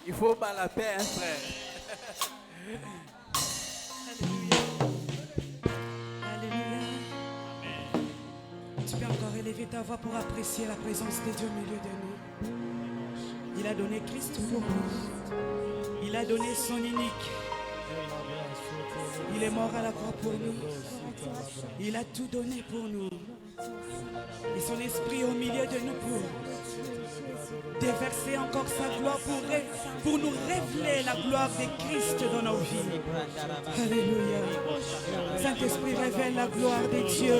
Il faut pas la paix, hein, frère. Alléluia. Tu peux encore élever ta voix pour apprécier la présence de Dieu au milieu de nous. Il a donné Christ pour nous. Il a donné son unique. Il est mort à la croix pour nous. Il a tout donné pour nous. Et son esprit au milieu de nous pour déverser encore sa gloire pour nous révéler la gloire de Christ dans nos vies. Alléluia. Saint-Esprit, révèle la gloire de Dieu.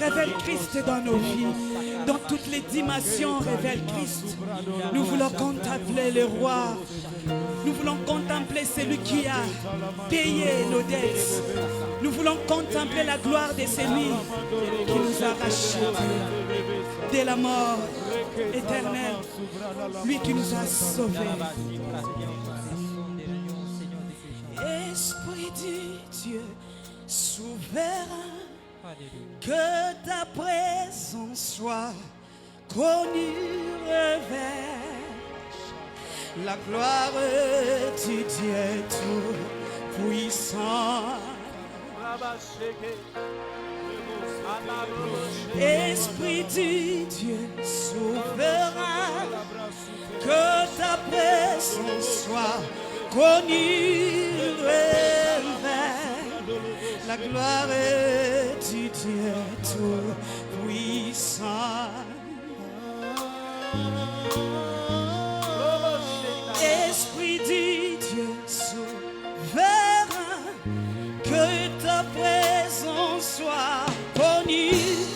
Révèle Christ dans nos vies. Dans toutes les dimensions, révèle Christ. Nous voulons contempler le roi. Nous voulons contempler celui qui a payé nos dettes. Nous voulons contempler la gloire de celui qui nous a rachetés de la mort éternelle. Lui qui nous a sauvés. Esprit du Dieu souverain, que ta présence soit connue, révèle la gloire du Dieu tout-puissant. Esprit du Dieu souverain, que ta présence soit connue, révèle la gloire du Dieu tout-puissant. Esprit du Dieu souverain, que ta présence soit connue,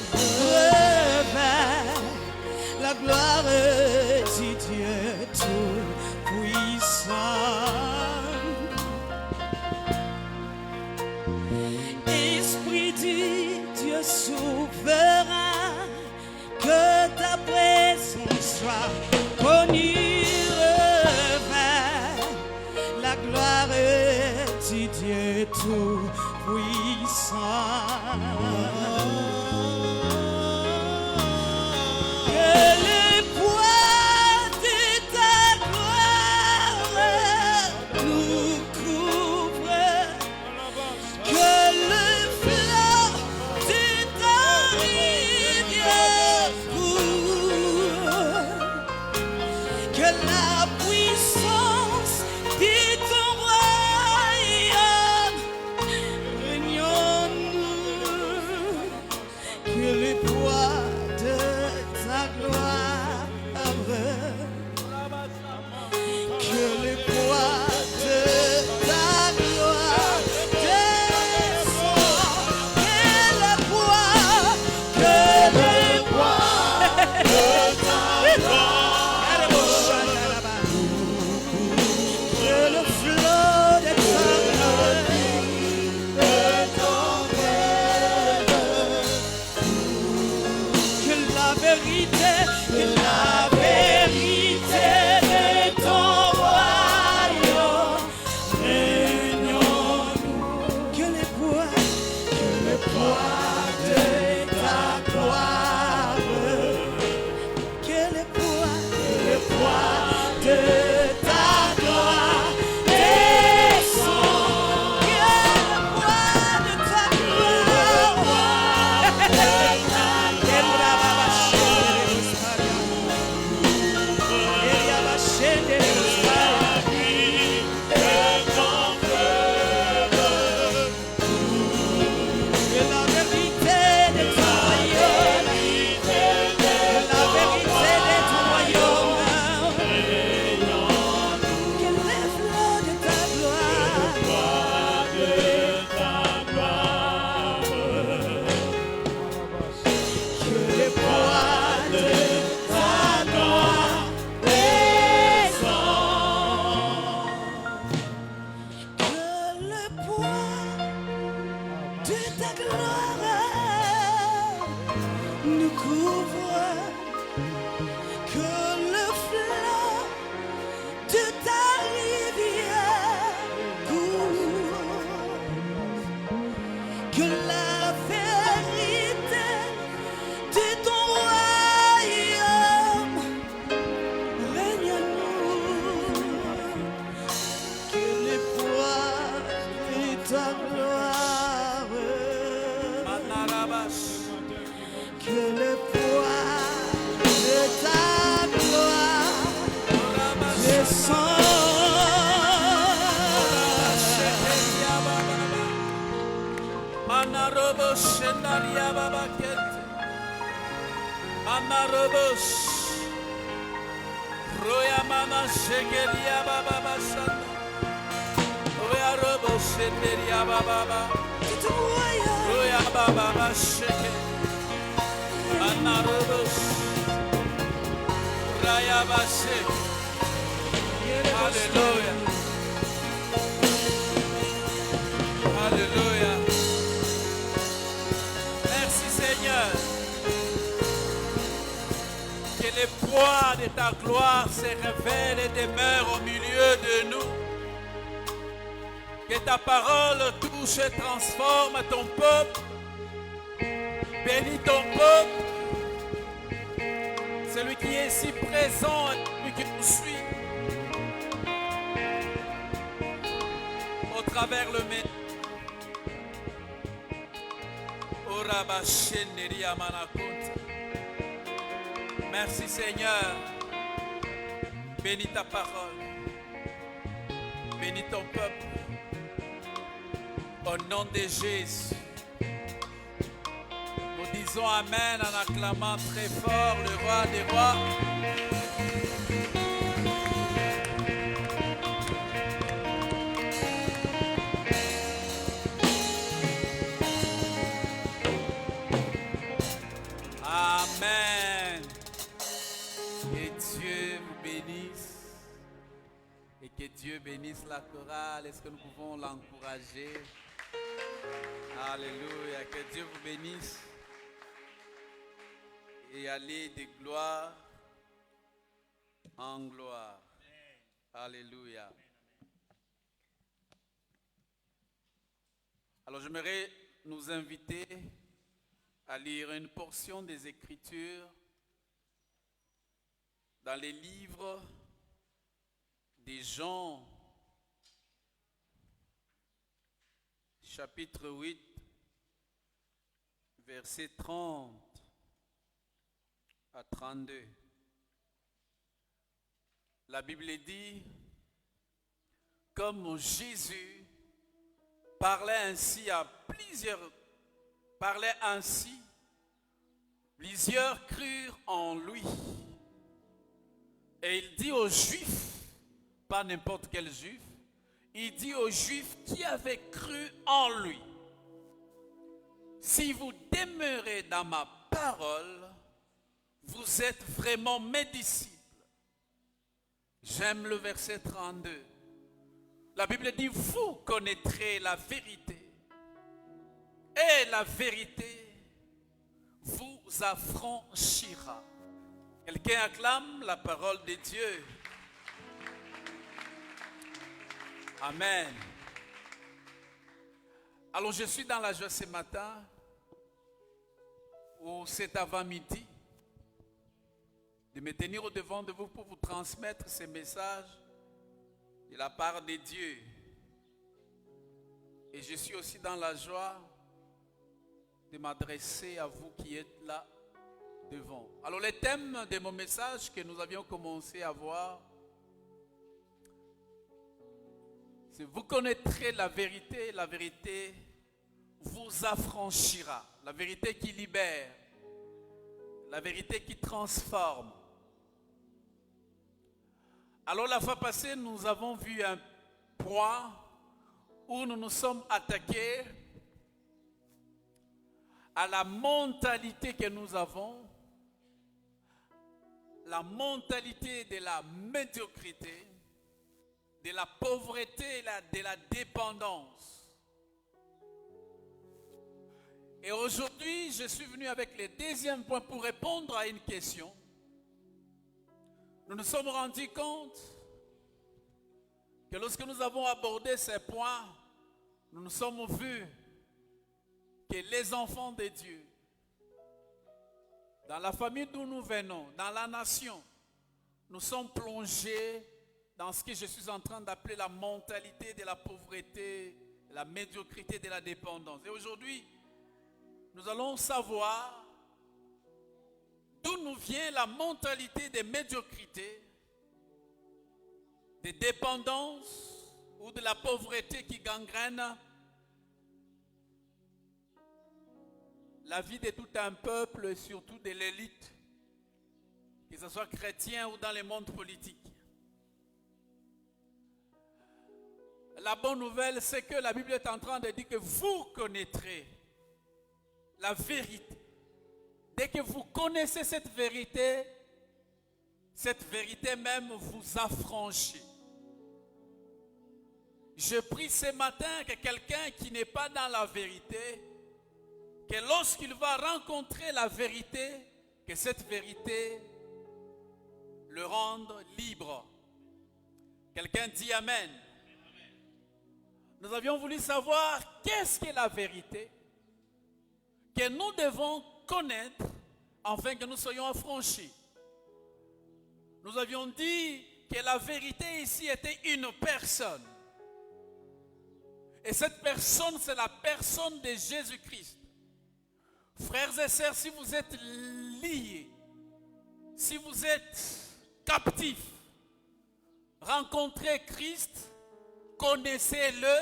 révèle la gloire du Dieu tout-puissant. Esprit du Dieu souverain, que ta présence soit connue, révèle la gloire du Dieu tout-puissant. Que le poids de ta gloire nous couvre, que le flot de ta rivière coule, que la puissance de ton royaume règne en nous, que le poids de ta gloire, que le poids de ta gloire descend, que le poids de ta gloire robo shenaria baba kente. Amarobos. Roya mama shegeria baba basanda. Roya robo sheneria baba. Roya baba sheke. Amarobos. Raya bashe. Alléluia. Alléluia. Merci Seigneur. Que les poids de ta gloire se révèlent et demeurent au milieu de nous. Que ta parole touche et transforme ton peuple. Bénis ton peuple. Celui qui est si présent et celui qui nous suit. Au travers le message. Merci Seigneur. Bénis ta parole. Bénis ton peuple. Au nom de Jésus. Nous disons Amen en acclamant très fort le roi des rois. Amen. Que Dieu vous bénisse et que Dieu bénisse la chorale. Est-ce que nous pouvons l'encourager? Alléluia. Que Dieu vous bénisse et aller de gloire en gloire. Alléluia. Alors j'aimerais nous inviter à lire une portion des Écritures dans les livres des Jean, chapitre 8, versets 30 à 32. La Bible dit, comme Jésus parlait ainsi, plusieurs crurent en lui. Et il dit aux Juifs, pas n'importe quel Juif, il dit aux Juifs qui avaient cru en lui, si vous demeurez dans ma parole, vous êtes vraiment mes disciples. J'aime le verset 32. La Bible dit, vous connaîtrez la vérité. Et la vérité vous affranchira. Quelqu'un acclame la parole de Dieu. Amen. Alors je suis dans la joie ce matin, ou cet avant-midi, de me tenir au devant de vous pour vous transmettre ce message de la part de Dieu. Et je suis aussi dans la joie de m'adresser à vous qui êtes là devant. Alors le thème de mon message que nous avions commencé à voir, c'est vous connaîtrez la vérité vous affranchira. La vérité qui libère, la vérité qui transforme. Alors la fois passée, nous avons vu un point où nous nous sommes attaqués à la mentalité que nous avons, la mentalité de la médiocrité, de la pauvreté et de la dépendance. Et aujourd'hui, je suis venu avec le deuxième point pour répondre à une question. Nous nous sommes rendus compte que lorsque nous avons abordé ces points, nous nous sommes vus que les enfants de Dieu, dans la famille d'où nous venons, dans la nation, nous sommes plongés dans ce que je suis en train d'appeler la mentalité de la pauvreté, de la médiocrité, de la dépendance. Et aujourd'hui, nous allons savoir d'où nous vient la mentalité de médiocrité, de dépendance ou de la pauvreté qui gangrène la vie de tout un peuple et surtout de l'élite, que ce soit chrétien ou dans le monde politique. La bonne nouvelle, c'est que la Bible est en train de dire que vous connaîtrez la vérité. Dès que vous connaissez cette vérité même vous affranchit. Je prie ce matin que quelqu'un qui n'est pas dans la vérité, que lorsqu'il va rencontrer la vérité, que cette vérité le rende libre. Quelqu'un dit Amen. Nous avions voulu savoir qu'est-ce qu'est la vérité, que nous devons connaître afin que nous soyons affranchis. Nous avions dit que la vérité ici était une personne. Et cette personne, c'est la personne de Jésus-Christ. Frères et sœurs, si vous êtes liés, si vous êtes captifs, rencontrez Christ, connaissez-le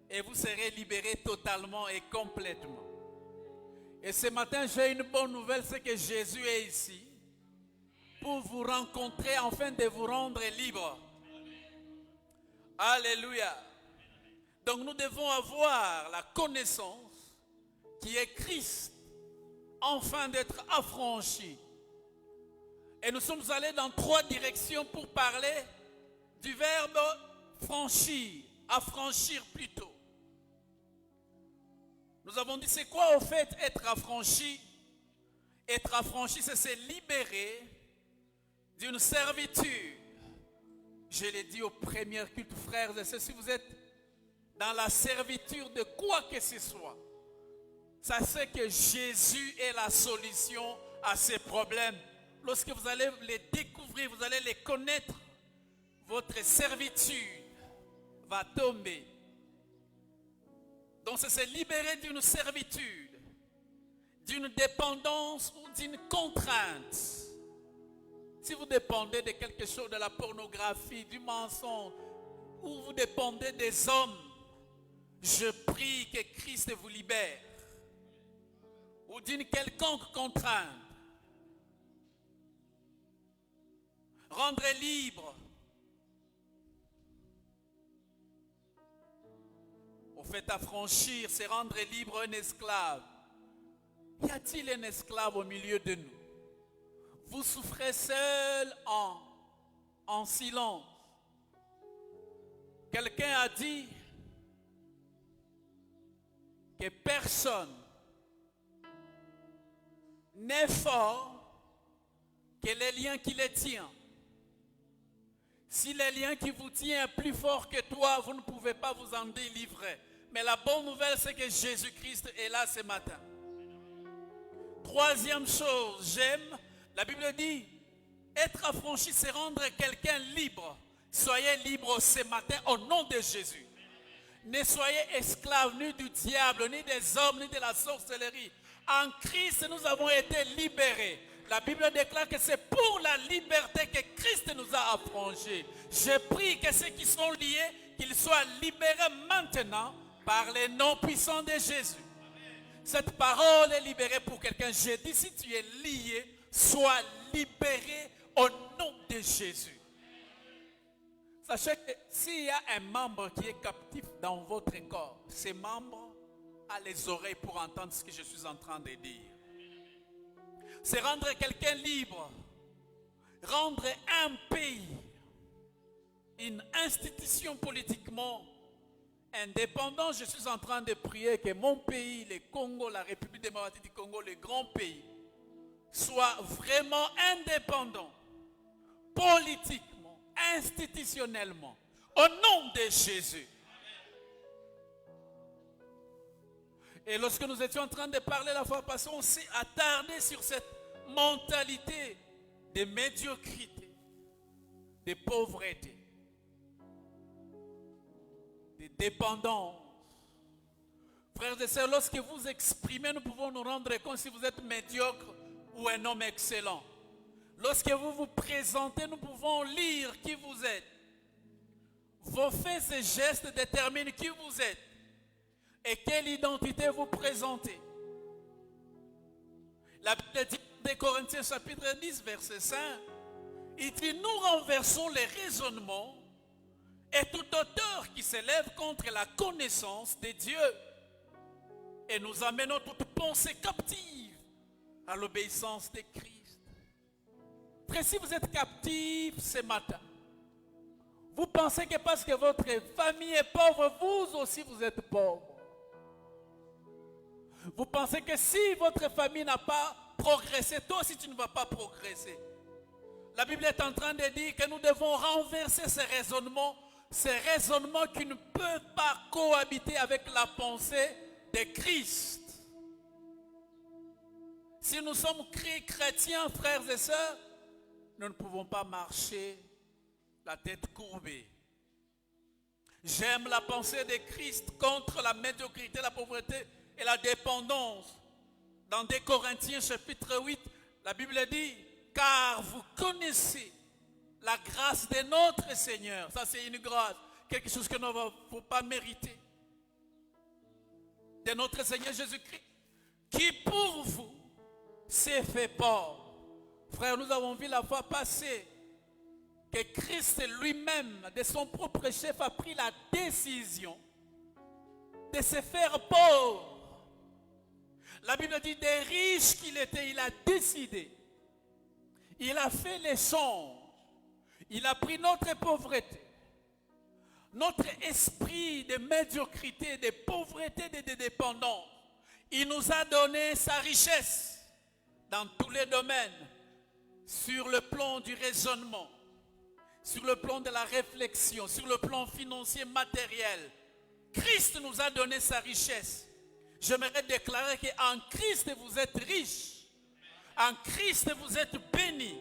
et vous serez libérés totalement et complètement. Et ce matin, j'ai une bonne nouvelle, c'est que Jésus est ici pour vous rencontrer afin de vous rendre libre. Alléluia. Donc nous devons avoir la connaissance qui est Christ, afin d'être affranchis. Et nous sommes allés dans 3 directions pour parler du verbe franchir, affranchir plutôt. Nous avons dit c'est quoi au fait être affranchi? Être affranchi, c'est se libérer d'une servitude. Je l'ai dit aux premières cultes, frères et sœurs, si vous êtes dans la servitude de quoi que ce soit, sachez que Jésus est la solution à ces problèmes. Lorsque vous allez les découvrir, vous allez les connaître, votre servitude va tomber. Donc c'est se libérer d'une servitude, d'une dépendance ou d'une contrainte. Si vous dépendez de quelque chose, de la pornographie, du mensonge, ou vous dépendez des hommes, je prie que Christ vous libère. Ou d'une quelconque contrainte. Rendre libre. Au fait, affranchir, c'est rendre libre un esclave. Y a-t-il un esclave au milieu de nous? Vous souffrez seul en silence. Quelqu'un a dit que personne n'est fort que les liens qui les tiennent. Si les liens qui vous tiennent sont plus forts que toi, vous ne pouvez pas vous en délivrer. Mais la bonne nouvelle, c'est que Jésus-Christ est là ce matin. 3e chose, j'aime, la Bible dit, être affranchi, c'est rendre quelqu'un libre. Soyez libre ce matin au nom de Jésus. Ne soyez esclaves ni du diable, ni des hommes, ni de la sorcellerie. En Christ, nous avons été libérés. La Bible déclare que c'est pour la liberté que Christ nous a affranchis. Je prie que ceux qui sont liés, qu'ils soient libérés maintenant par les noms puissants de Jésus. Cette parole est libérée pour quelqu'un. Je dis, si tu es lié, sois libéré au nom de Jésus. Sachez que s'il y a un membre qui est captif dans votre corps, ce membre a les oreilles pour entendre ce que je suis en train de dire. C'est rendre quelqu'un libre, rendre un pays, une institution politiquement indépendante. Je suis en train de prier que mon pays, le Congo, la République démocratique du Congo, le grand pays, soit vraiment indépendant, politiquement, institutionnellement, au nom de Jésus. Et lorsque nous étions en train de parler la fois passée, on s'est attardé sur cette mentalité de médiocrité, de pauvreté, de dépendance. Frères et sœurs, lorsque vous exprimez, nous pouvons nous rendre compte si vous êtes médiocre ou un homme excellent. Lorsque vous vous présentez, nous pouvons lire qui vous êtes. Vos faits et gestes déterminent qui vous êtes et quelle identité vous présentez. La Bible dit, des Corinthiens chapitre 10, verset 5, il dit, nous renversons les raisonnements et tout auteur qui s'élève contre la connaissance de Dieu. Et nous amenons toute pensée captive à l'obéissance de Christ. Frère, si vous êtes captifs ce matin, vous pensez que parce que votre famille est pauvre, vous aussi vous êtes pauvre. Vous pensez que si votre famille n'a pas progressé, toi aussi tu ne vas pas progresser. La Bible est en train de dire que nous devons renverser ces raisonnements qui ne peuvent pas cohabiter avec la pensée de Christ. Si nous sommes chrétiens, frères et sœurs, nous ne pouvons pas marcher la tête courbée. J'aime la pensée de Christ contre la médiocrité, la pauvreté et la dépendance. Dans 2 Corinthiens chapitre 8, la Bible dit, car vous connaissez la grâce de notre Seigneur. Ça c'est une grâce, quelque chose que nous ne pouvons pas mériter. De notre Seigneur Jésus-Christ, qui pour vous s'est fait pauvre. Frère, nous avons vu la fois passée que Christ lui-même, de son propre chef, a pris la décision de se faire pauvre. La Bible dit, des riches qu'il était, il a décidé. Il a fait l'échange. Il a pris notre pauvreté, notre esprit de médiocrité, de pauvreté, de dépendance. Il nous a donné sa richesse dans tous les domaines, sur le plan du raisonnement, sur le plan de la réflexion, sur le plan financier, matériel. Christ nous a donné sa richesse. J'aimerais déclarer qu'en Christ vous êtes riches. En Christ vous êtes bénis.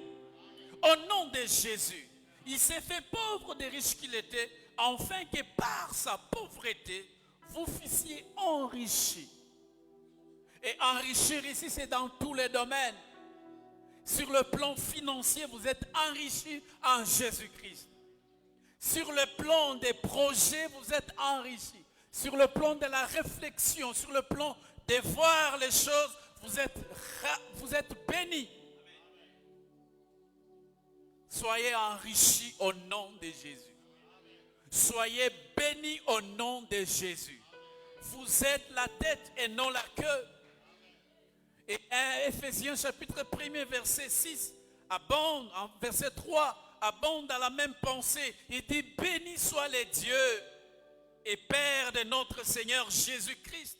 Au nom de Jésus. Il s'est fait pauvre des riches qu'il était, afin que par sa pauvreté, vous fussiez enrichis. Et enrichir ici, c'est dans tous les domaines. Sur le plan financier, vous êtes enrichis en Jésus-Christ. Sur le plan des projets, vous êtes enrichis. Sur le plan de la réflexion, sur le plan de voir les choses, vous êtes bénis. Soyez enrichis au nom de Jésus. Soyez bénis au nom de Jésus. Vous êtes la tête et non la queue. Et Éphésiens chapitre 1er verset 6 abonde, en verset 3 abonde dans la même pensée. Il dit, béni soit le Dieu et Père de notre Seigneur Jésus-Christ,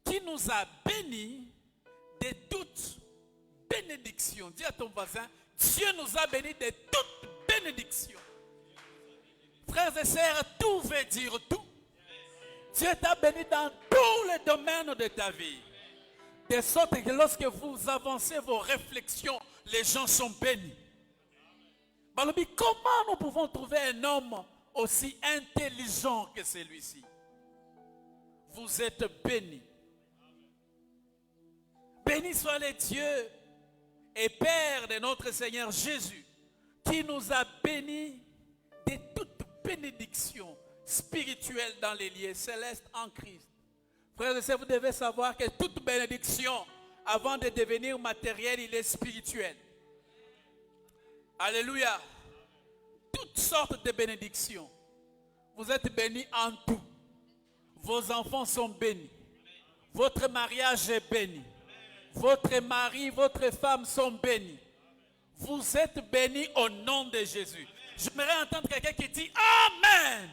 qui nous a bénis de toute bénédiction. Dis à ton voisin, Dieu nous a bénis de toute bénédiction. Frères et sœurs, tout veut dire tout. Dieu t'a béni dans tous les domaines de ta vie. De sorte que lorsque vous avancez vos réflexions, les gens sont bénis. Balobi, comment nous pouvons trouver un homme aussi intelligent que celui-ci? Vous êtes bénis. Béni soit le Dieu et Père de notre Seigneur Jésus, qui nous a bénis de toute bénédiction spirituelle dans les lieux célestes en Christ. Frères et sœurs, vous devez savoir que toute bénédiction, avant de devenir matérielle, il est spirituel. Alléluia. Toutes sortes de bénédictions. Vous êtes bénis en tout. Vos enfants sont bénis. Votre mariage est béni. Votre mari, votre femme sont bénis. Vous êtes bénis au nom de Jésus. J'aimerais entendre quelqu'un qui dit Amen.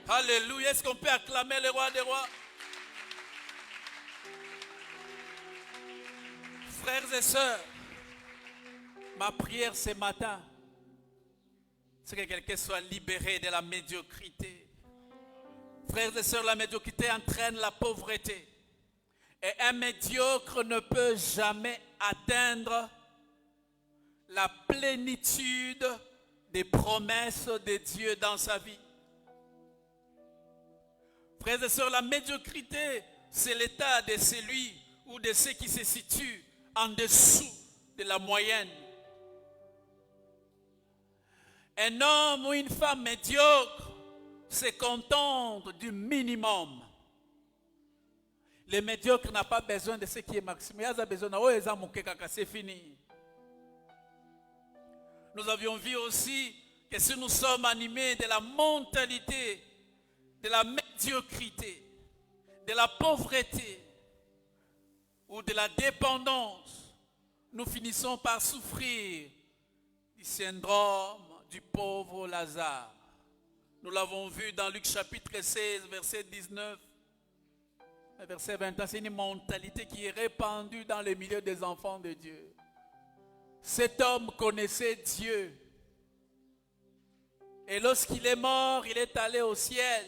Alléluia. Est-ce qu'on peut acclamer le roi des rois? Frères et sœurs, ma prière ce matin, c'est que quelqu'un soit libéré de la médiocrité. Frères et sœurs, la médiocrité entraîne la pauvreté. Et un médiocre ne peut jamais atteindre la plénitude des promesses de Dieu dans sa vie. Frères et sœurs, la médiocrité, c'est l'état de celui ou de ceux qui se situent en dessous de la moyenne. Un homme ou une femme médiocre se contente du minimum. Le médiocre n'a pas besoin de ce qui est maximum. Il a besoin de c'est fini. Nous avions vu aussi que si nous sommes animés de la mentalité, de la médiocrité, de la pauvreté ou de la dépendance, nous finissons par souffrir du syndrome du pauvre Lazare. Nous l'avons vu dans Luc chapitre 16, verset 19, verset 21. C'est une mentalité qui est répandue dans le milieu des enfants de Dieu. Cet homme connaissait Dieu. Et lorsqu'il est mort, il est allé au ciel.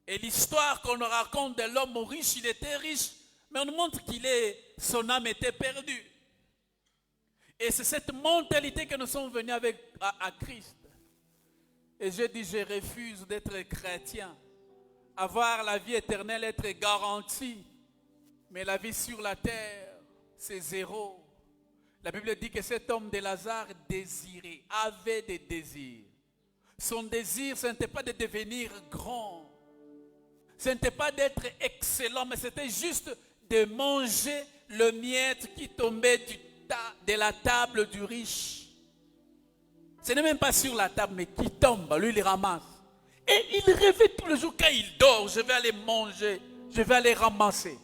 Et l'histoire qu'on nous raconte de l'homme riche, il était riche, mais on nous montre son âme était perdue. Et c'est cette mentalité que nous sommes venus avec à Christ. Et je dis, je refuse d'être chrétien. Avoir la vie éternelle, être garantie. Mais la vie sur la terre, c'est zéro. La Bible dit que cet homme de Lazare désirait, avait des désirs. Son désir, ce n'était pas de devenir grand. Ce n'était pas d'être excellent, mais c'était juste de manger le miette qui tombait de la table du riche. Ce n'est même pas sur la table, mais qui tombe, lui il ramasse. Et il rêvait tous les jours quand il dort, je vais aller manger, je vais aller ramasser.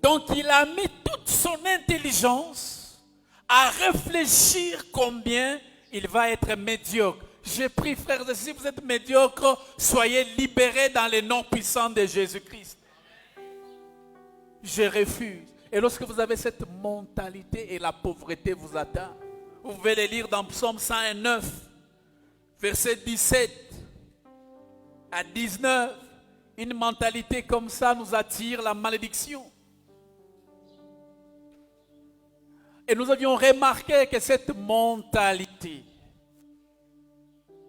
Donc il a mis toute son intelligence à réfléchir combien il va être médiocre. Je prie, frères et sœurs, si vous êtes médiocres, soyez libérés dans le nom puissant de Jésus-Christ. Je refuse. Et lorsque vous avez cette mentalité et la pauvreté vous atteint, vous pouvez les lire dans Psaume 109, verset 17 à 19. Une mentalité comme ça nous attire la malédiction. Et nous avions remarqué que cette mentalité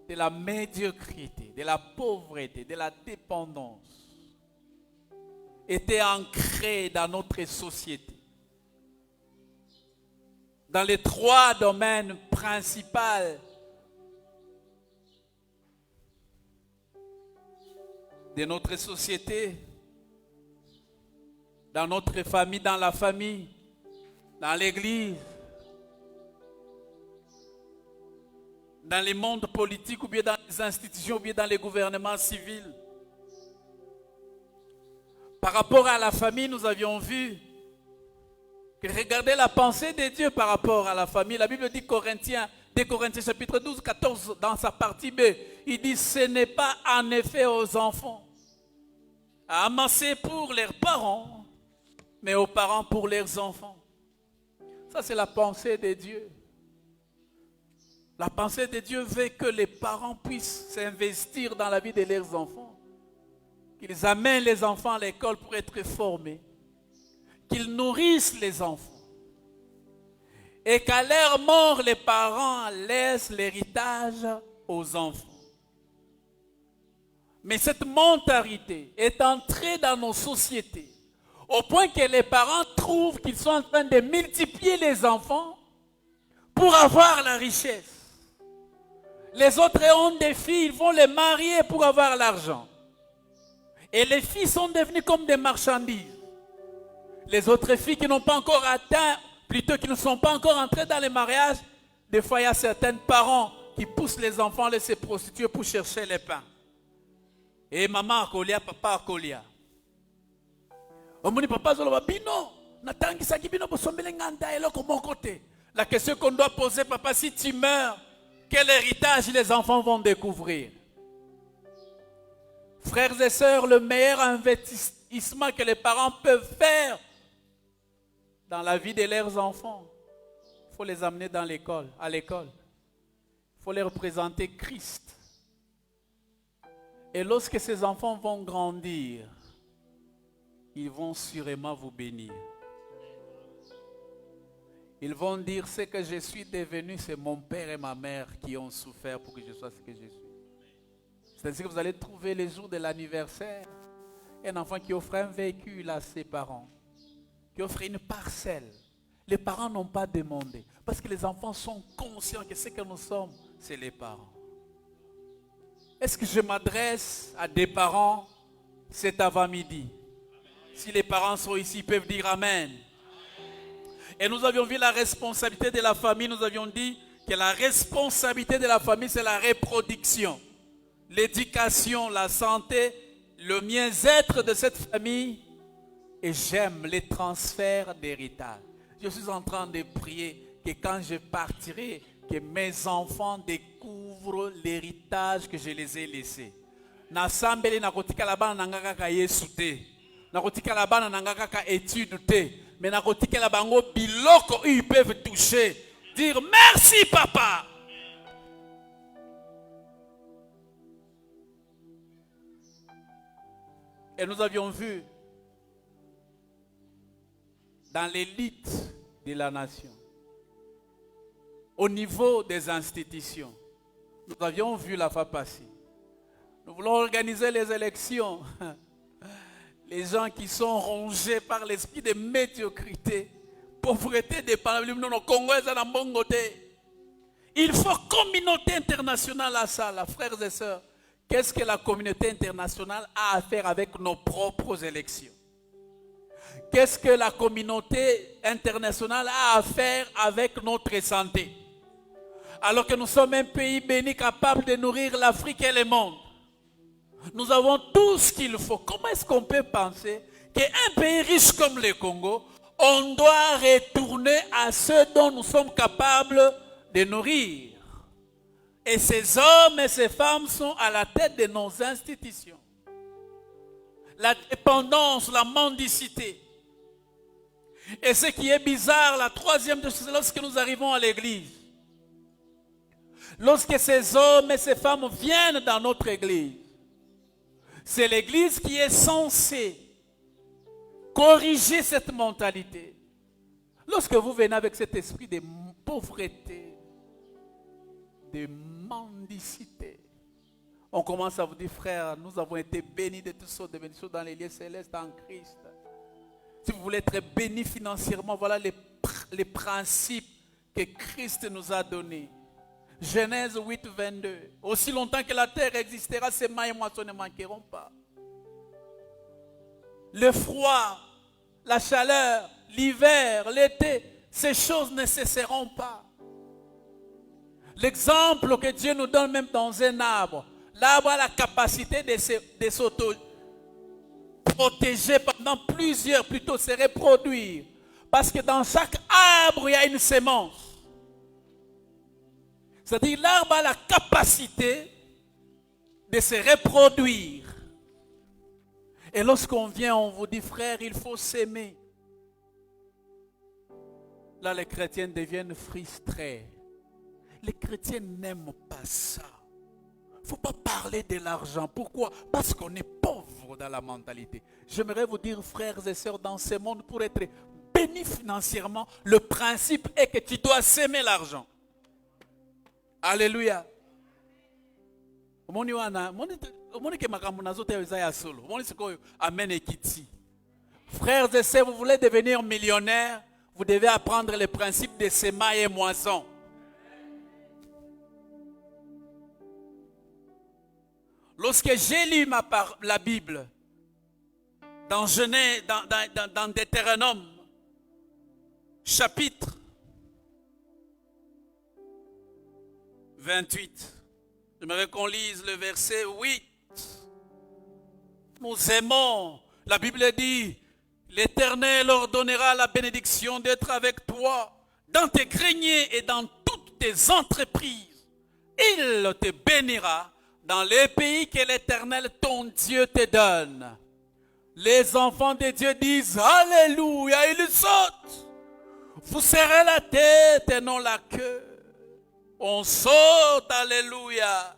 de la médiocrité, de la pauvreté, de la dépendance était ancrée dans notre société. Dans les 3 domaines principaux de notre société, dans notre famille, dans la famille, dans l'église, dans les mondes politiques ou bien dans les institutions ou bien dans les gouvernements civils. Par rapport à la famille, nous avions vu que regardez la pensée de Dieu par rapport à la famille. La Bible dit 2 Corinthiens chapitre 12, 14 dans sa partie B. Il dit ce n'est pas en effet aux enfants à amasser pour leurs parents, mais aux parents pour leurs enfants. Ça c'est la pensée de Dieu. La pensée de Dieu veut que les parents puissent s'investir dans la vie de leurs enfants. Qu'ils amènent les enfants à l'école pour être formés. Qu'ils nourrissent les enfants. Et qu'à leur mort, les parents laissent l'héritage aux enfants. Mais cette mentalité est entrée dans nos sociétés au point que les parents trouvent qu'ils sont en train de multiplier les enfants pour avoir la richesse. Les autres ont des filles, ils vont les marier pour avoir l'argent. Et les filles sont devenues comme des marchandises. Les autres filles qui n'ont pas encore atteint, plutôt qui ne sont pas encore entrées dans les mariages, des fois il y a certains parents qui poussent les enfants à se prostituer pour chercher les pains. Et maman a colia, papa a colia. La question qu'on doit poser, papa, si tu meurs, quel héritage les enfants vont découvrir? Frères et sœurs, le meilleur investissement que les parents peuvent faire dans la vie de leurs enfants, il faut les amener à l'école. Il faut leur présenter Christ. Et lorsque ces enfants vont grandir, ils vont sûrement vous bénir. Ils vont dire ce que je suis devenu, c'est mon père et ma mère qui ont souffert pour que je sois ce que je suis. C'est ainsi que vous allez trouver les jours de l'anniversaire un enfant qui offre un véhicule à ses parents, qui offre une parcelle. Les parents n'ont pas demandé parce que les enfants sont conscients que ce que nous sommes, c'est les parents. Est-ce que je m'adresse à des parents cet avant-midi? Si les parents sont ici, ils peuvent dire Amen. Et nous avions vu la responsabilité de la famille. Nous avions dit que la responsabilité de la famille, c'est la reproduction, l'éducation, la santé, le mieux-être de cette famille. Et j'aime les transferts d'héritage. Je suis en train de prier que quand je partirai, que mes enfants découvrent l'héritage que je les ai laissé. Nasambeli nakotika la bana nangaka ka Yesu te. Nakotika la bana nangaka ka étude te. Mais nakotika la bango biloko ils peuvent toucher. Dire merci papa. Et nous avions vu dans l'élite de la nation, au niveau des institutions, nous avions vu la fois passée. Nous voulons organiser les élections. Les gens qui sont rongés par l'esprit de médiocrité, pauvreté, dépendance, il faut communauté internationale à ça, là, frères et sœurs. Qu'est-ce que la communauté internationale a à faire avec nos propres élections? Qu'est-ce que la communauté internationale a à faire avec notre santé? Alors que nous sommes un pays béni capable de nourrir l'Afrique et le monde. Nous avons tout ce qu'il faut. Comment est-ce qu'on peut penser qu'un pays riche comme le Congo, on doit retourner à ce dont nous sommes capables de nourrir? Et ces hommes et ces femmes sont à la tête de nos institutions. La dépendance, la mendicité. Et ce qui est bizarre, la troisième de c'est lorsque nous arrivons à l'église. Lorsque ces hommes et ces femmes viennent dans notre église, c'est l'église qui est censée corriger cette mentalité. Lorsque vous venez avec cet esprit de pauvreté, de mendicité, on commence à vous dire, frère, nous avons été bénis de toutes sortes de bénédictions dans les lieux célestes en Christ. Si vous voulez être bénis financièrement, voilà les principes que Christ nous a donnés. Genèse 8, 22. Aussi longtemps que la terre existera, ces mailles et moissons ne manqueront pas. Le froid, la chaleur, l'hiver, l'été, ces choses ne cesseront pas. L'exemple que Dieu nous donne même dans un arbre. L'arbre a la capacité de s'auto-protéger pendant plutôt se reproduire. Parce que dans chaque arbre, il y a une sémence. C'est-à-dire l'arbre a la capacité de se reproduire. Et lorsqu'on vient, on vous dit, frère, il faut s'aimer. Là, les chrétiens deviennent frustrés. Les chrétiens n'aiment pas ça. Il ne faut pas parler de l'argent. Pourquoi? Parce qu'on est pauvre dans la mentalité. J'aimerais vous dire, frères et sœurs, dans ce monde, pour être béni financièrement, le principe est que tu dois s'aimer l'argent. Alléluia. Frères et sœurs, vous voulez devenir millionnaire, vous devez apprendre le principe de semailles et moissons. Lorsque j'ai lu la Bible, dans Genèse, dans Deutéronome, chapitre 28. J'aimerais qu'on lise le verset 8. Nous aimons. La Bible dit, l'Éternel ordonnera la bénédiction d'être avec toi dans tes greniers et dans toutes tes entreprises. Il te bénira dans les pays que l'Éternel, ton Dieu, te donne. Les enfants de Dieu disent, Alléluia, ils sautent. Vous serrez la tête et non la queue. On saute, alléluia.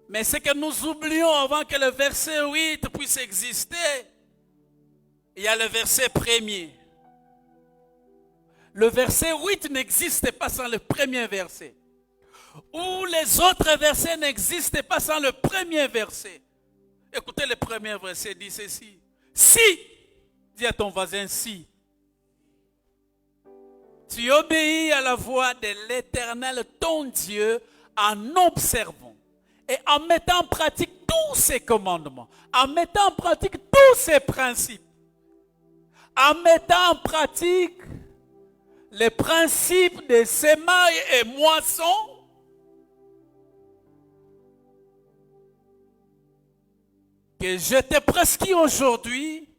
Mais ce que nous oublions avant que le verset 8 puisse exister, il y a le verset premier. Le verset 8 n'existe pas sans le premier verset. Ou les autres versets n'existent pas sans le premier verset. Écoutez, le premier verset dit ceci. Si, dis à ton voisin si. Tu obéis à la voix de l'Éternel, ton Dieu, en observant et en mettant en pratique tous tous ces commandements, en mettant en pratique tous ces principes, en mettant en pratique les principes de semailles et moissons, que je te prescris aujourd'hui,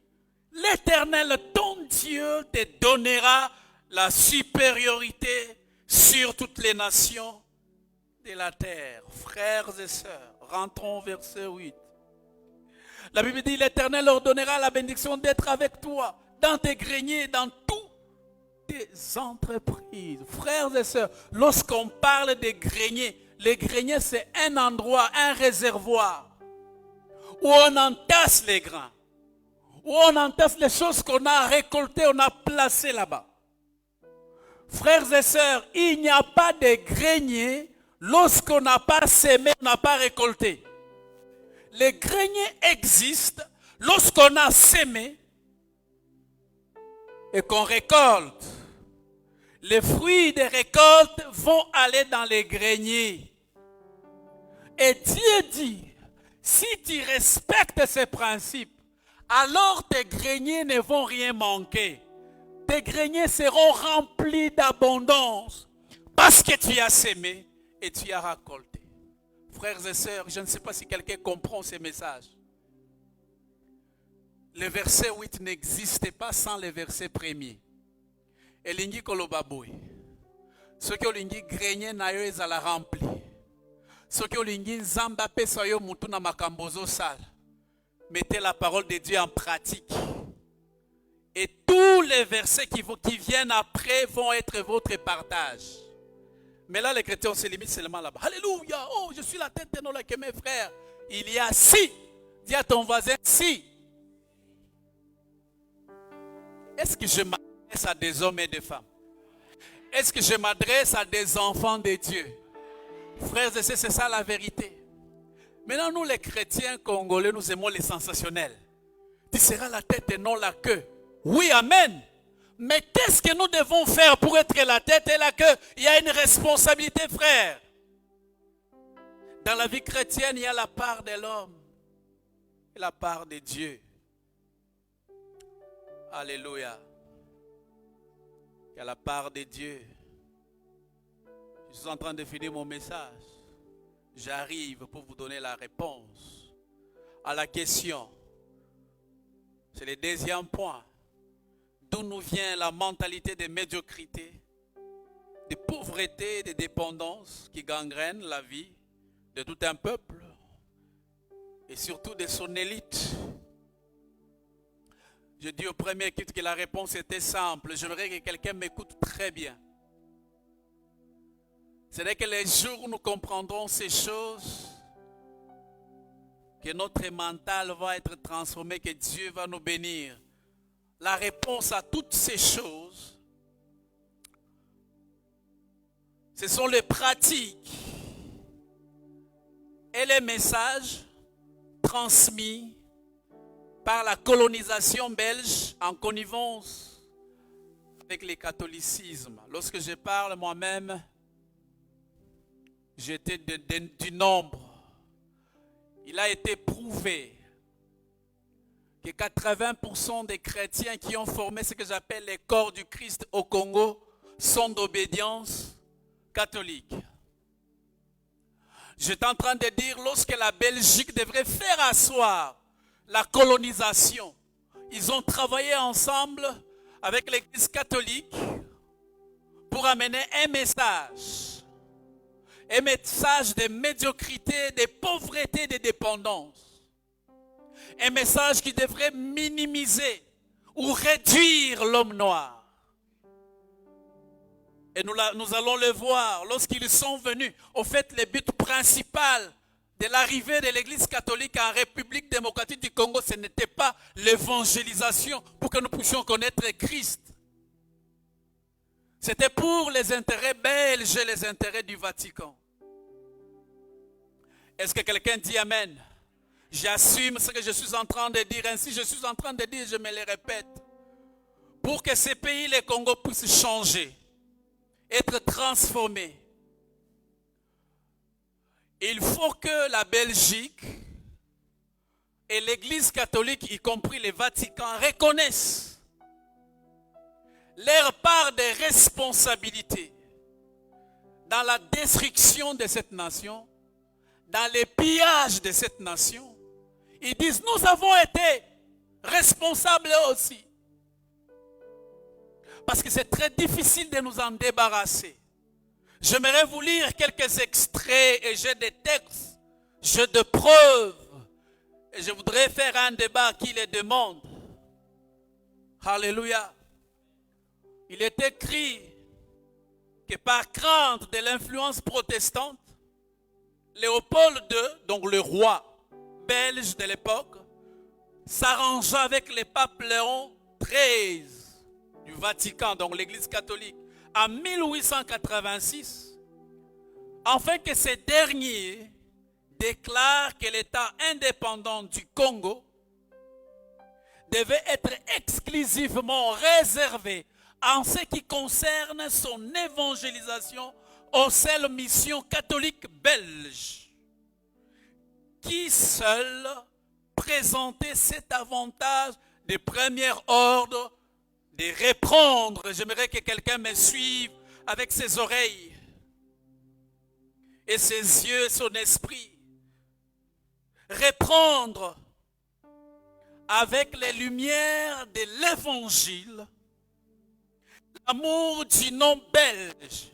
l'Éternel, ton Dieu, te donnera la supériorité sur toutes les nations de la terre. Frères et sœurs, rentrons au verset 8. La Bible dit, l'Éternel leur donnera la bénédiction d'être avec toi, dans tes greniers, dans toutes tes entreprises. Frères et sœurs, lorsqu'on parle des greniers, les greniers c'est un endroit, un réservoir, où on entasse les grains, où on entasse les choses qu'on a récoltées, on a placées là-bas. Frères et sœurs, il n'y a pas de grenier lorsqu'on n'a pas semé, on n'a pas récolté. Les greniers existent lorsqu'on a semé et qu'on récolte. Les fruits des récoltes vont aller dans les greniers. Et Dieu dit, si tu respectes ces principes, alors tes greniers ne vont rien manquer. Tes greniers seront remplis d'abondance parce que tu as semé et tu as récolté. Frères et sœurs, je ne sais pas si quelqu'un comprend ces messages. Le verset 8 n'existe pas sans le verset premier. Elingi kolobaboy. Ce que olingi grenier na yo ezala rempli. Ce que olingi nzamba pesa yo mutu na makambozo sala. Mettez la parole de Dieu en pratique. Et tous les versets qui viennent après vont être votre partage. Mais là, les chrétiens se limitent seulement là-bas. Alléluia, oh, je suis la tête de nos que mes frères. Il y a si. Dis à ton voisin, si. Est-ce que je m'adresse à des hommes et des femmes? Est-ce que je m'adresse à des enfants de Dieu? Frères et sœurs, c'est ça la vérité. Maintenant, nous les chrétiens congolais, nous aimons les sensationnels. Tu seras la tête et non la queue. Oui, amen. Mais qu'est-ce que nous devons faire pour être la tête et la queue? Il y a une responsabilité, frère. Dans la vie chrétienne, il y a la part de l'homme et la part de Dieu. Alléluia. Il y a la part de Dieu. Je suis en train de finir mon message. J'arrive pour vous donner la réponse à la question. C'est le deuxième point. D'où nous vient la mentalité de médiocrité, de pauvreté, de dépendance qui gangrène la vie de tout un peuple et surtout de son élite. Je dis au premier culte que la réponse était simple. J'aimerais que quelqu'un m'écoute très bien. Ce n'est que les jours où nous comprendrons ces choses que notre mental va être transformé, que Dieu va nous bénir. La réponse à toutes ces choses, ce sont les pratiques et les messages transmis par la colonisation belge en connivence avec le catholicisme. Lorsque je parle moi-même, j'étais du nombre. Il a été prouvé que 80% des chrétiens qui ont formé ce que j'appelle les corps du Christ au Congo sont d'obédience catholique. J'étais en train de dire, lorsque la Belgique devrait faire asseoir la colonisation, ils ont travaillé ensemble avec l'Église catholique pour amener un message de médiocrité, de pauvreté, de dépendance. Un message qui devrait minimiser ou réduire l'homme noir. Et nous allons le voir lorsqu'ils sont venus. Au fait, le but principal de l'arrivée de l'Église catholique en République démocratique du Congo, ce n'était pas l'évangélisation pour que nous puissions connaître Christ. C'était pour les intérêts belges et les intérêts du Vatican. Est-ce que quelqu'un dit Amen? J'assume ce que je suis en train de dire. Ainsi, je suis en train de dire, je me le répète. Pour que ces pays, les Congo, puissent changer, être transformés, – il faut que la Belgique, et l'Église catholique, y compris le Vatican, reconnaissent leur part de responsabilité dans la destruction de cette nation, dans le pillage de cette nation. Ils disent, nous avons été responsables aussi. Parce que c'est très difficile de nous en débarrasser. J'aimerais vous lire quelques extraits et j'ai des textes, j'ai des preuves. Et je voudrais faire un débat qui les demande. Alléluia. Il est écrit que par crainte de l'influence protestante, Léopold II, donc le roi belge de l'époque, s'arrangea avec le pape Léon XIII du Vatican, donc l'Église catholique, en 1886, afin que ces derniers déclarent que l'État indépendant du Congo devait être exclusivement réservé en ce qui concerne son évangélisation aux seules missions catholiques belges, qui seules présentaient cet avantage de premier ordre de reprendre. J'aimerais que quelqu'un me suive avec ses oreilles et ses yeux, son esprit. Reprendre avec les lumières de l'évangile l'amour du nom belge.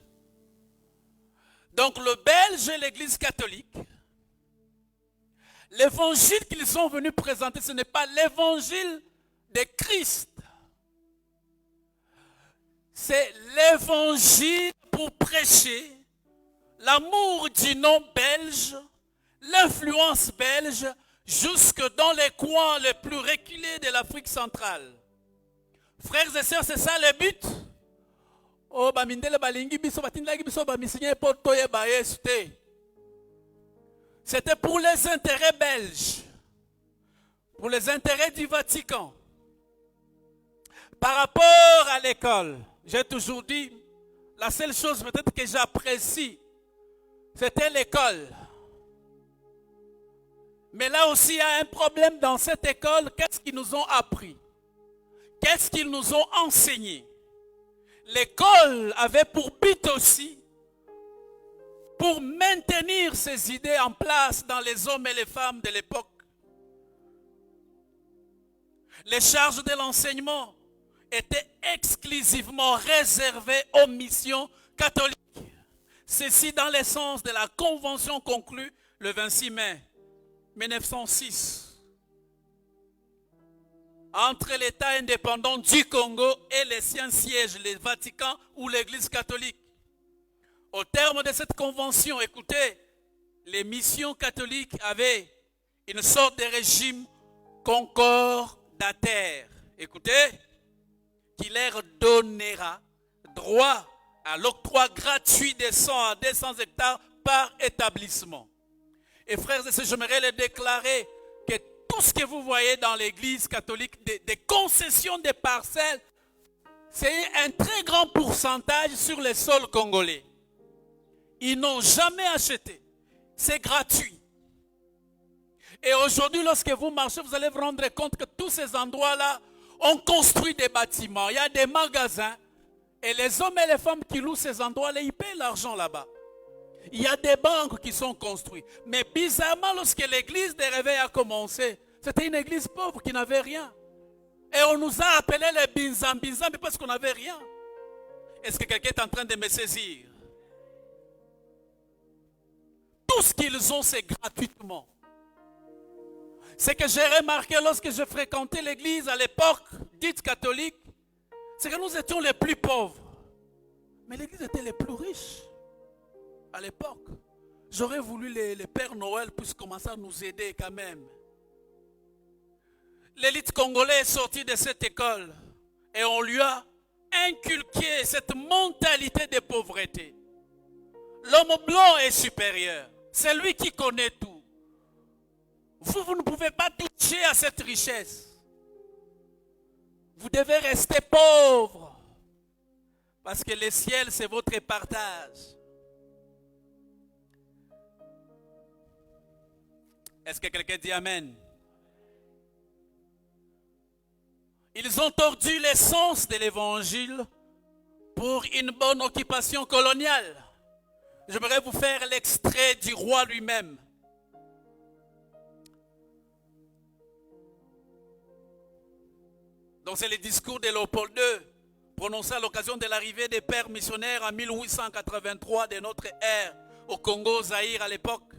Donc le belge et l'Église catholique, l'évangile qu'ils sont venus présenter, ce n'est pas l'évangile de Christ. C'est l'évangile pour prêcher l'amour du nom belge, l'influence belge, jusque dans les coins les plus reculés de l'Afrique centrale. Frères et sœurs, c'est ça le but. Oh, c'était pour les intérêts belges, pour les intérêts du Vatican. Par rapport à l'école, j'ai toujours dit, la seule chose peut-être que j'apprécie, c'était l'école. Mais là aussi, il y a un problème dans cette école. Qu'est-ce qu'ils nous ont appris? Qu'est-ce qu'ils nous ont enseigné? L'école avait pour but aussi, pour maintenir ces idées en place dans les hommes et les femmes de l'époque. Les charges de l'enseignement étaient exclusivement réservées aux missions catholiques. Ceci dans le sens de la convention conclue le 26 mai 1906 entre l'État indépendant du Congo et les siens sièges, le Vatican ou l'Église catholique. Au terme de cette convention, écoutez, les missions catholiques avaient une sorte de régime concordataire. Écoutez, qui leur donnera droit à l'octroi gratuit de 100 à 200 hectares par établissement. Et frères et sœurs, j'aimerais les déclarer que tout ce que vous voyez dans l'Église catholique, des concessions de parcelles, c'est un très grand pourcentage sur les sols congolais. Ils n'ont jamais acheté. C'est gratuit. Et aujourd'hui, lorsque vous marchez, vous allez vous rendre compte que tous ces endroits-là ont construit des bâtiments. Il y a des magasins. Et les hommes et les femmes qui louent ces endroits-là, ils paient l'argent là-bas. Il y a des banques qui sont construites. Mais bizarrement, lorsque l'église des réveils a commencé, c'était une église pauvre qui n'avait rien. Et on nous a appelés les binzam parce qu'on n'avait rien. Est-ce que quelqu'un est en train de me saisir? Tout ce qu'ils ont, c'est gratuitement. Ce que j'ai remarqué lorsque je fréquentais l'église à l'époque dite catholique, c'est que nous étions les plus pauvres. Mais l'église était les plus riches à l'époque. J'aurais voulu les Pères Noël puissent commencer à nous aider quand même. L'élite congolaise est sortie de cette école et on lui a inculqué cette mentalité de pauvreté. L'homme blanc est supérieur. C'est lui qui connaît tout. Vous ne pouvez pas toucher à cette richesse. Vous devez rester pauvre. Parce que le ciel, c'est votre partage. Est-ce que quelqu'un dit Amen? Ils ont tordu l'essence de l'évangile pour une bonne occupation coloniale. J'aimerais vous faire l'extrait du roi lui-même. Donc c'est le discours de Léopold II, prononcé à l'occasion de l'arrivée des pères missionnaires en 1883 de notre ère au Congo, Zaïre à l'époque.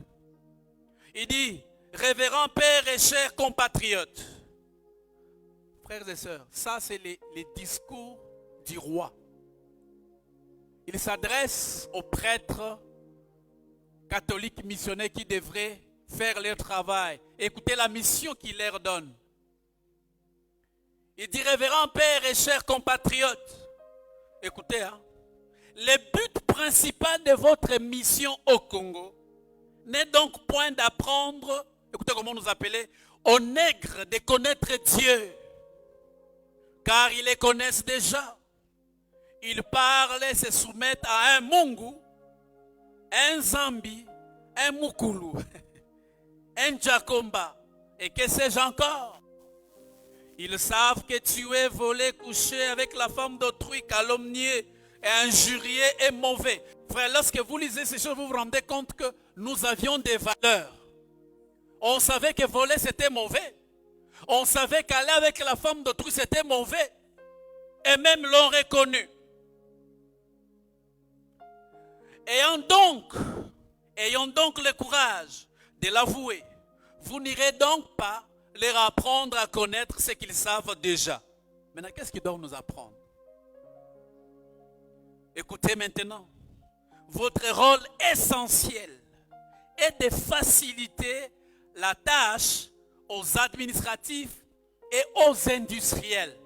Il dit, révérend père et chers compatriotes, frères et sœurs, ça c'est les discours du roi. Il s'adresse aux prêtres catholiques missionnaires qui devraient faire leur travail. Écoutez la mission qu'il leur donne. Il dit, révérend père et chers compatriotes, écoutez, le but principal de votre mission au Congo n'est donc point d'apprendre, écoutez comment nous appeler, aux nègres de connaître Dieu, car ils les connaissent déjà. Ils parlent et se soumettent à un Mungu, un Zambi, un Mukulu, un Jakomba, et que sais-je encore. Ils savent que tuer, voler, coucher avec la femme d'autrui, calomnier et injurier est mauvais. Frère, lorsque vous lisez ces choses, vous vous rendez compte que nous avions des valeurs. On savait que voler c'était mauvais. On savait qu'aller avec la femme d'autrui c'était mauvais. Et même l'ont reconnu. Ayons donc le courage de l'avouer. Vous n'irez donc pas leur apprendre à connaître ce qu'ils savent déjà. Maintenant, qu'est-ce qu'ils doivent nous apprendre? Écoutez maintenant. Votre rôle essentiel est de faciliter la tâche aux administratifs et aux industriels.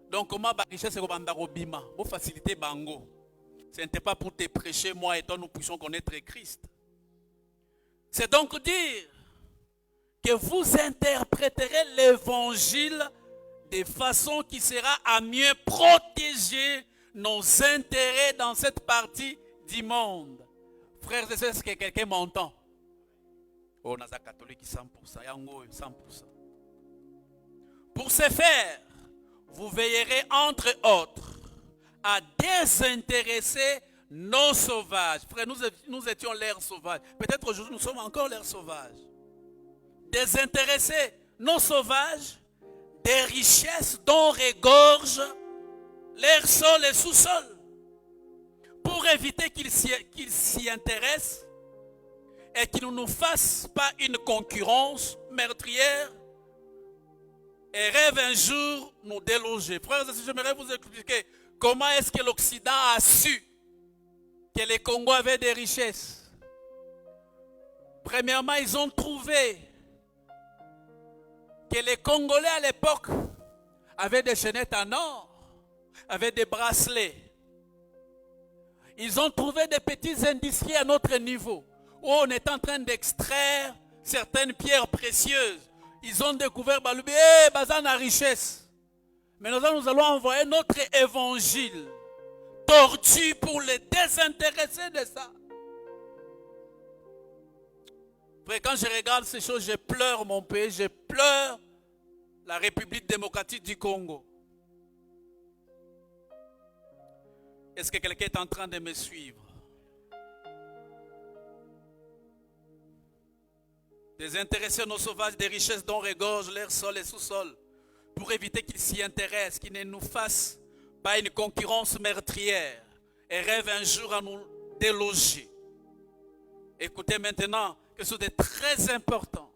Donc, comment la richesse est bima? Vous facilitez bango. Ce n'était pas pour te prêcher, moi et toi, nous puissions connaître Christ. C'est donc dire que vous interpréterez l'évangile de façon qui sera à mieux protéger nos intérêts dans cette partie du monde. Frères et sœurs, est-ce que quelqu'un m'entend? Oh, on a un catholique 100%, 100%. Pour ce faire, vous veillerez entre autres à désintéresser nos sauvages. Frère, nous étions l'air sauvage. Peut-être aujourd'hui nous sommes encore l'air sauvage. Désintéresser nos sauvages des richesses dont regorge l'air sol et sous-sol. Pour éviter qu'ils s'y intéressent et qu'ils ne nous fassent pas une concurrence meurtrière et rêvent un jour nous déloger. Frères, j'aimerais vous expliquer comment est-ce que l'Occident a su que les Congos avaient des richesses. Premièrement, ils ont trouvé que les Congolais à l'époque avaient des chaînettes en or, avaient des bracelets. Ils ont trouvé des petits industries à notre niveau, où on est en train d'extraire certaines pierres précieuses. Ils ont découvert Balubé, bazan à richesse. Mais nous allons envoyer notre évangile tordu pour les désintéresser de ça. Après, quand je regarde ces choses, je pleure mon pays, je pleure la République démocratique du Congo. Est-ce que quelqu'un est en train de me suivre? Désintéresser nos sauvages des richesses dont regorge l'air sol et sous-sol, pour éviter qu'ils s'y intéressent, qu'ils ne nous fassent pas une concurrence meurtrière et rêvent un jour à nous déloger. Écoutez maintenant quelque chose de très important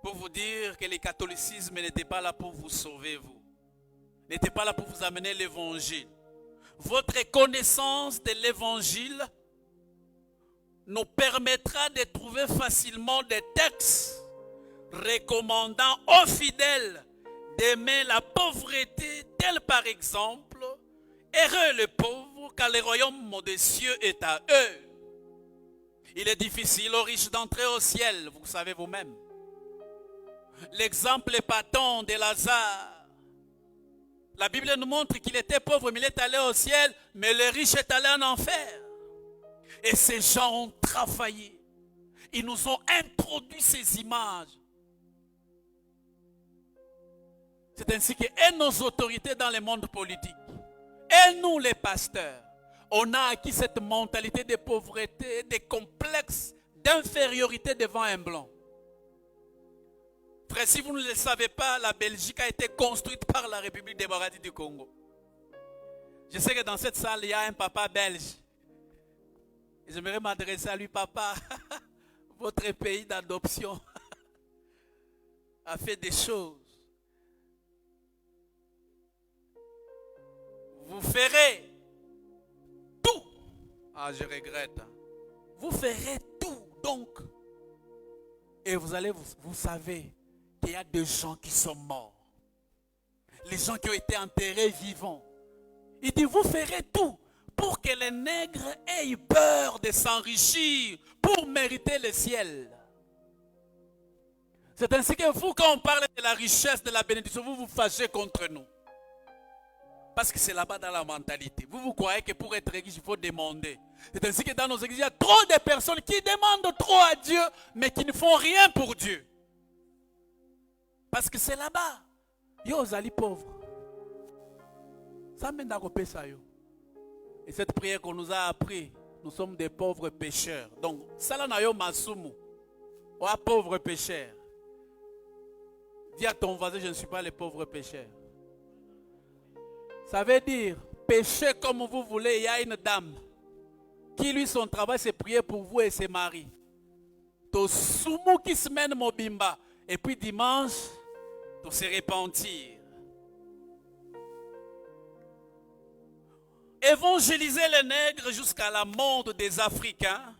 pour vous dire que le catholicisme n'était pas là pour vous sauver, vous. N'était pas là pour vous amener l'évangile. Votre connaissance de l'évangile nous permettra de trouver facilement des textes recommandant aux fidèles d'aimer la pauvreté, tel par exemple, heureux les pauvres, car le royaume des cieux est à eux. Il est difficile aux riches d'entrer au ciel, vous savez vous-même. L'exemple épatant de Lazare. La Bible nous montre qu'il était pauvre, mais il est allé au ciel, mais le riche est allé en enfer. Et ces gens ont travaillé. Ils nous ont introduit ces images. C'est ainsi que et nos autorités dans le monde politique, et nous les pasteurs, on a acquis cette mentalité de pauvreté, de complexe, d'infériorité devant un blanc. Frère, si vous ne le savez pas, la Belgique a été construite par la République démocratique du Congo. Je sais que dans cette salle, il y a un papa belge. Et j'aimerais m'adresser à lui, papa, votre pays d'adoption a fait des choses. Vous ferez tout. Ah, je regrette. Vous ferez tout, donc. Et vous savez qu'il y a des gens qui sont morts. Les gens qui ont été enterrés vivants. Il dit, vous ferez tout pour que les nègres aient peur de s'enrichir pour mériter le ciel. C'est ainsi que vous, quand on parle de la richesse, de la bénédiction, vous vous fâchez contre nous. Parce que c'est là-bas dans la mentalité. Vous croyez que pour être riche, il faut demander. C'est ainsi que dans nos églises, il y a trop de personnes qui demandent trop à Dieu, mais qui ne font rien pour Dieu. Parce que c'est là-bas. Yo, zali pauvre. Ça mène à repérer ça. Et cette prière qu'on nous a appris, nous sommes des pauvres pécheurs. Donc, ça là, nayo masumu. Ou un pauvre pécheur. Dis à ton voisin, je ne suis pas le pauvre pécheur. Ça veut dire, pécher comme vous voulez, il y a une dame qui lui, son travail, c'est prier pour vous et ses maris. To sumu qui se mène mobimba. Et puis dimanche, to se repentir. Évangéliser les nègres jusqu'à la monde des Africains,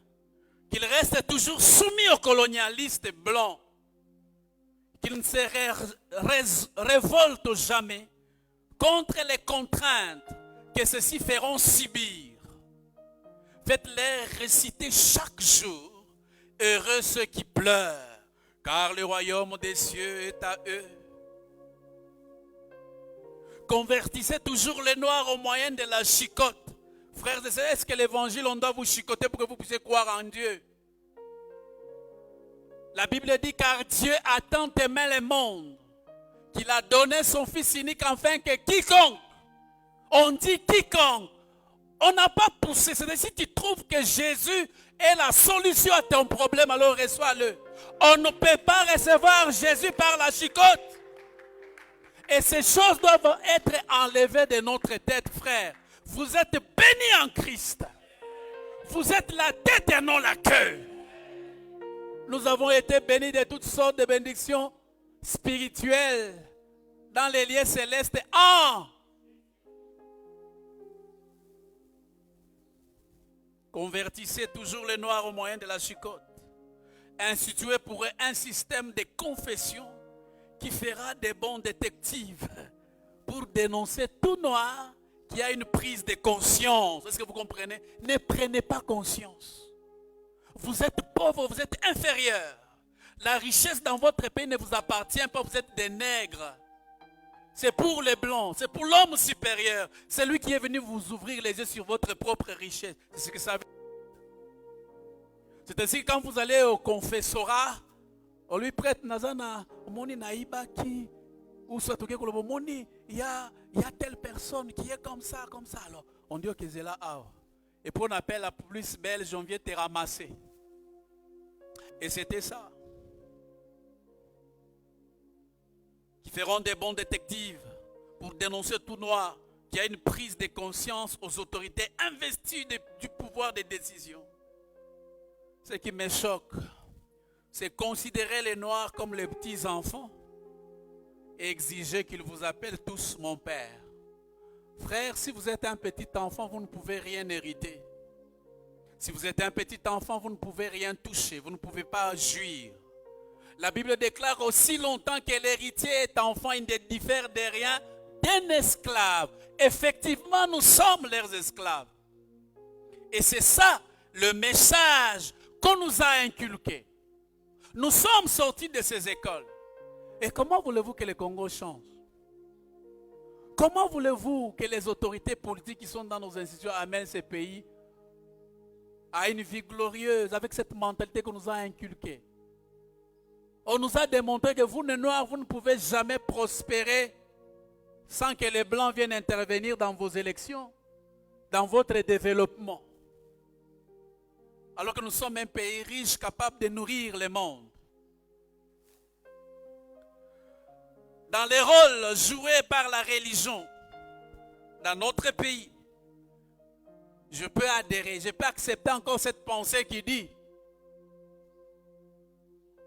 qu'ils restent toujours soumis aux colonialistes blancs, qu'ils ne se révoltent jamais contre les contraintes que ceux-ci feront subir. Faites-les réciter chaque jour, heureux ceux qui pleurent, car le royaume des cieux est à eux. Convertissez toujours les noirs au moyen de la chicote. Frères et sœurs, est-ce que l'évangile, on doit vous chicoter pour que vous puissiez croire en Dieu? La Bible dit, car Dieu a tant aimé le monde, qu'il a donné son Fils unique afin que quiconque, on dit quiconque, on n'a pas poussé. C'est-à-dire, si tu trouves que Jésus est la solution à ton problème, alors reçois-le. On ne peut pas recevoir Jésus par la chicote. Et ces choses doivent être enlevées de notre tête, frère. Vous êtes bénis en Christ. Vous êtes la tête et non la queue. Nous avons été bénis de toutes sortes de bénédictions spirituelles dans les lieux célestes en convertissez toujours les noirs au moyen de la chicote. Instituez pour eux un système de confession qui fera des bons détectives pour dénoncer tout noir qui a une prise de conscience. Est-ce que vous comprenez? Ne prenez pas conscience. Vous êtes pauvre, vous êtes inférieur. La richesse dans votre pays ne vous appartient pas, vous êtes des nègres. C'est pour les blancs, c'est pour l'homme supérieur. C'est lui qui est venu vous ouvrir les yeux sur votre propre richesse. C'est ce que ça veut dire. C'est ainsi que quand vous allez au confessorat, on lui prête nazana, moni naibaki, ou soit moni, il y a telle personne qui est comme ça. Alors, on dit que c'est là. Et puis on appelle la police belge, on vient te ramasser. Et c'était ça. Qui feront des bons détectives pour dénoncer tout noir, qui a une prise de conscience aux autorités investies du pouvoir de décision. Ce qui me choque, c'est considérer les noirs comme les petits enfants et exiger qu'ils vous appellent tous mon père. Frère, si vous êtes un petit enfant, vous ne pouvez rien hériter. Si vous êtes un petit enfant, vous ne pouvez rien toucher, vous ne pouvez pas jouir. La Bible déclare aussi longtemps que l'héritier est enfant, il ne diffère de rien d'un esclave. Effectivement, nous sommes leurs esclaves. Et c'est ça le message qu'on nous a inculqué. Nous sommes sortis de ces écoles. Et comment voulez-vous que le Congo change? Comment voulez-vous que les autorités politiques qui sont dans nos institutions amènent ces pays à une vie glorieuse avec cette mentalité qu'on nous a inculquée? On nous a démontré que vous, les Noirs, vous ne pouvez jamais prospérer sans que les Blancs viennent intervenir dans vos élections, dans votre développement. Alors que nous sommes un pays riche, capable de nourrir le monde. Dans les rôles joués par la religion dans notre pays, je peux adhérer, je peux accepter encore cette pensée qui dit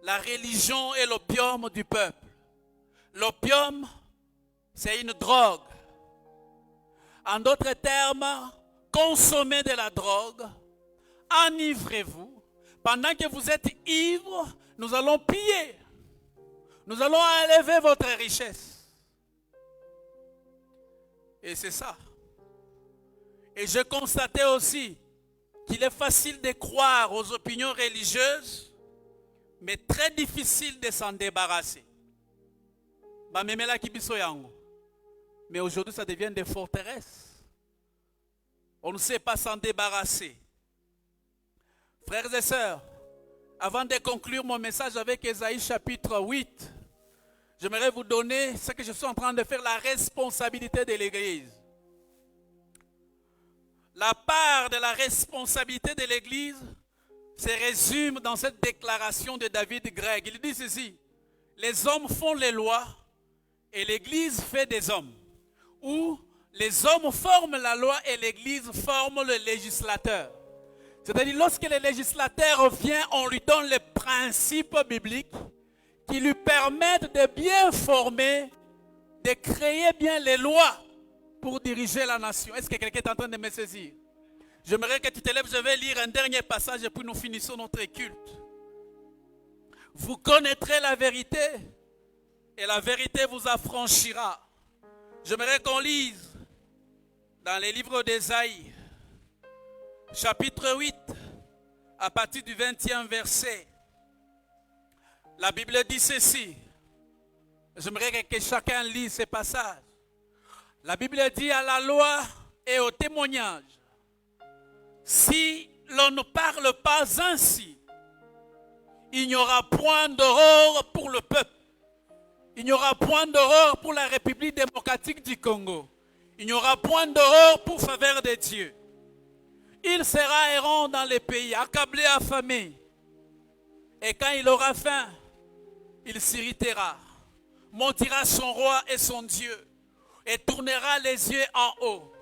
la religion est l'opium du peuple. L'opium, c'est une drogue. En d'autres termes, consommez de la drogue, enivrez-vous. Pendant que vous êtes ivre, nous allons piller. Nous allons enlever votre richesse. Et c'est ça. Et j'ai constaté aussi qu'il est facile de croire aux opinions religieuses, mais très difficile de s'en débarrasser. Mais aujourd'hui, ça devient des forteresses. On ne sait pas s'en débarrasser. Frères et sœurs, avant de conclure mon message avec Ésaïe chapitre 8, j'aimerais vous donner ce que je suis en train de faire, la responsabilité de l'Église. La part de la responsabilité de l'Église se résume dans cette déclaration de David Gregg. Il dit ceci: les hommes font les lois et l'Église fait des hommes. Ou les hommes forment la loi et l'Église forme le législateur. C'est-à-dire, lorsque le législateur vient, on lui donne les principes bibliques qui lui permettent de bien former, de créer bien les lois pour diriger la nation. Est-ce que quelqu'un est en train de me saisir? J'aimerais que tu te lèves, je vais lire un dernier passage et puis nous finissons notre culte. Vous connaîtrez la vérité et la vérité vous affranchira. J'aimerais qu'on lise dans les livres d'Ésaïe, chapitre 8, à partir du 20e verset. La Bible dit ceci. J'aimerais que chacun lise ces passages. La Bible dit: à la loi et au témoignage, si l'on ne parle pas ainsi, il n'y aura point d'aurore pour le peuple. Il n'y aura point d'aurore pour la République démocratique du Congo. Il n'y aura point d'aurore pour faveur de Dieu. Il sera errant dans les pays, accablé, affamé. Et quand il aura faim, il s'irritera, montira son roi et son Dieu, et tournera les yeux en haut.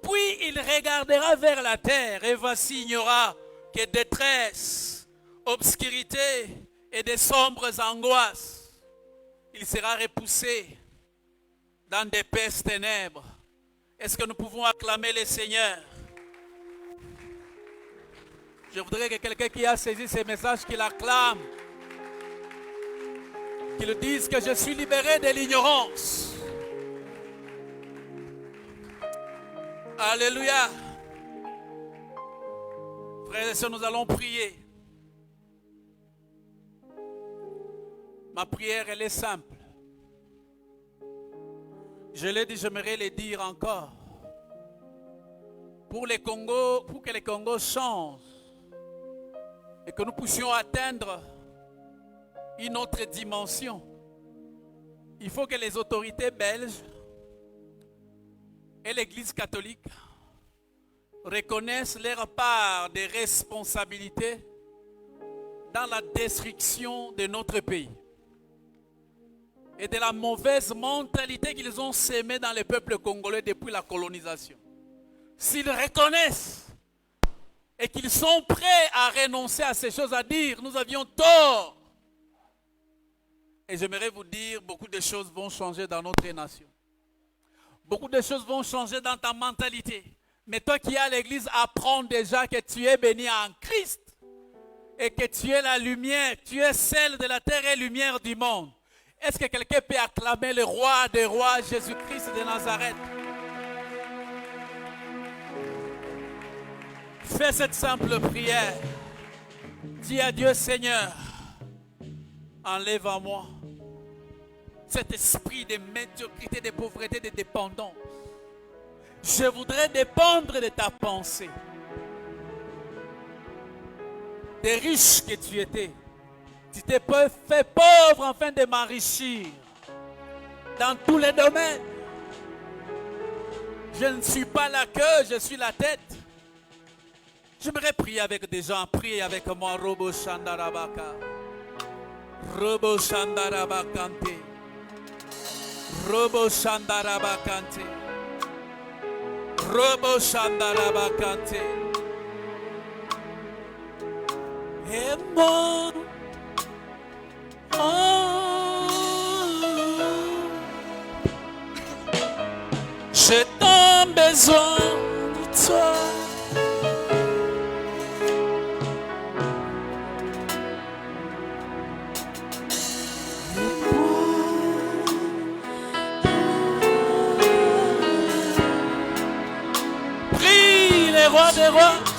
Puis il regardera vers la terre, et voici, il n'y aura que détresse, obscurité et de sombres angoisses. Il sera repoussé dans d'épaisses ténèbres. Est-ce que nous pouvons acclamer le Seigneur? Je voudrais que quelqu'un qui a saisi ces messages, qu'il acclame, qu'il dise que je suis libéré de l'ignorance. Alléluia. Frères et sœurs, nous allons prier. Ma prière, elle est simple. Je l'ai dit, j'aimerais le dire encore. Pour les Congo, pour que les Congos changent et que nous puissions atteindre une autre dimension, il faut que les autorités belges et l'Église catholique reconnaissent leur part de responsabilité dans la destruction de notre pays et de la mauvaise mentalité qu'ils ont sémée dans le peuple congolais depuis la colonisation. S'ils reconnaissent et qu'ils sont prêts à renoncer à ces choses, à dire nous avions tort, et j'aimerais vous dire, beaucoup de choses vont changer dans notre nation. Beaucoup de choses vont changer dans ta mentalité. Mais toi qui es à l'église, apprends déjà que tu es béni en Christ et que tu es la lumière, tu es celle de la terre et lumière du monde. Est-ce que quelqu'un peut acclamer le roi des rois, Jésus-Christ de Nazareth? Fais cette simple prière. Dis à Dieu: Seigneur, enlève à moi cet esprit de médiocrité, de pauvreté, de dépendance. Je voudrais dépendre de ta pensée. Des riches que tu étais, tu t'es fait pauvre afin de m'enrichir dans tous les domaines. Je ne suis pas la queue, je suis la tête. J'aimerais prier avec des gens. Priez avec moi. Robo Shandarabaka. Robo Shandarabakante. Robo Shandarabakante. Robo Shandarabakante. Et moi, j'ai tant besoin de toi. Prie les rois des rois.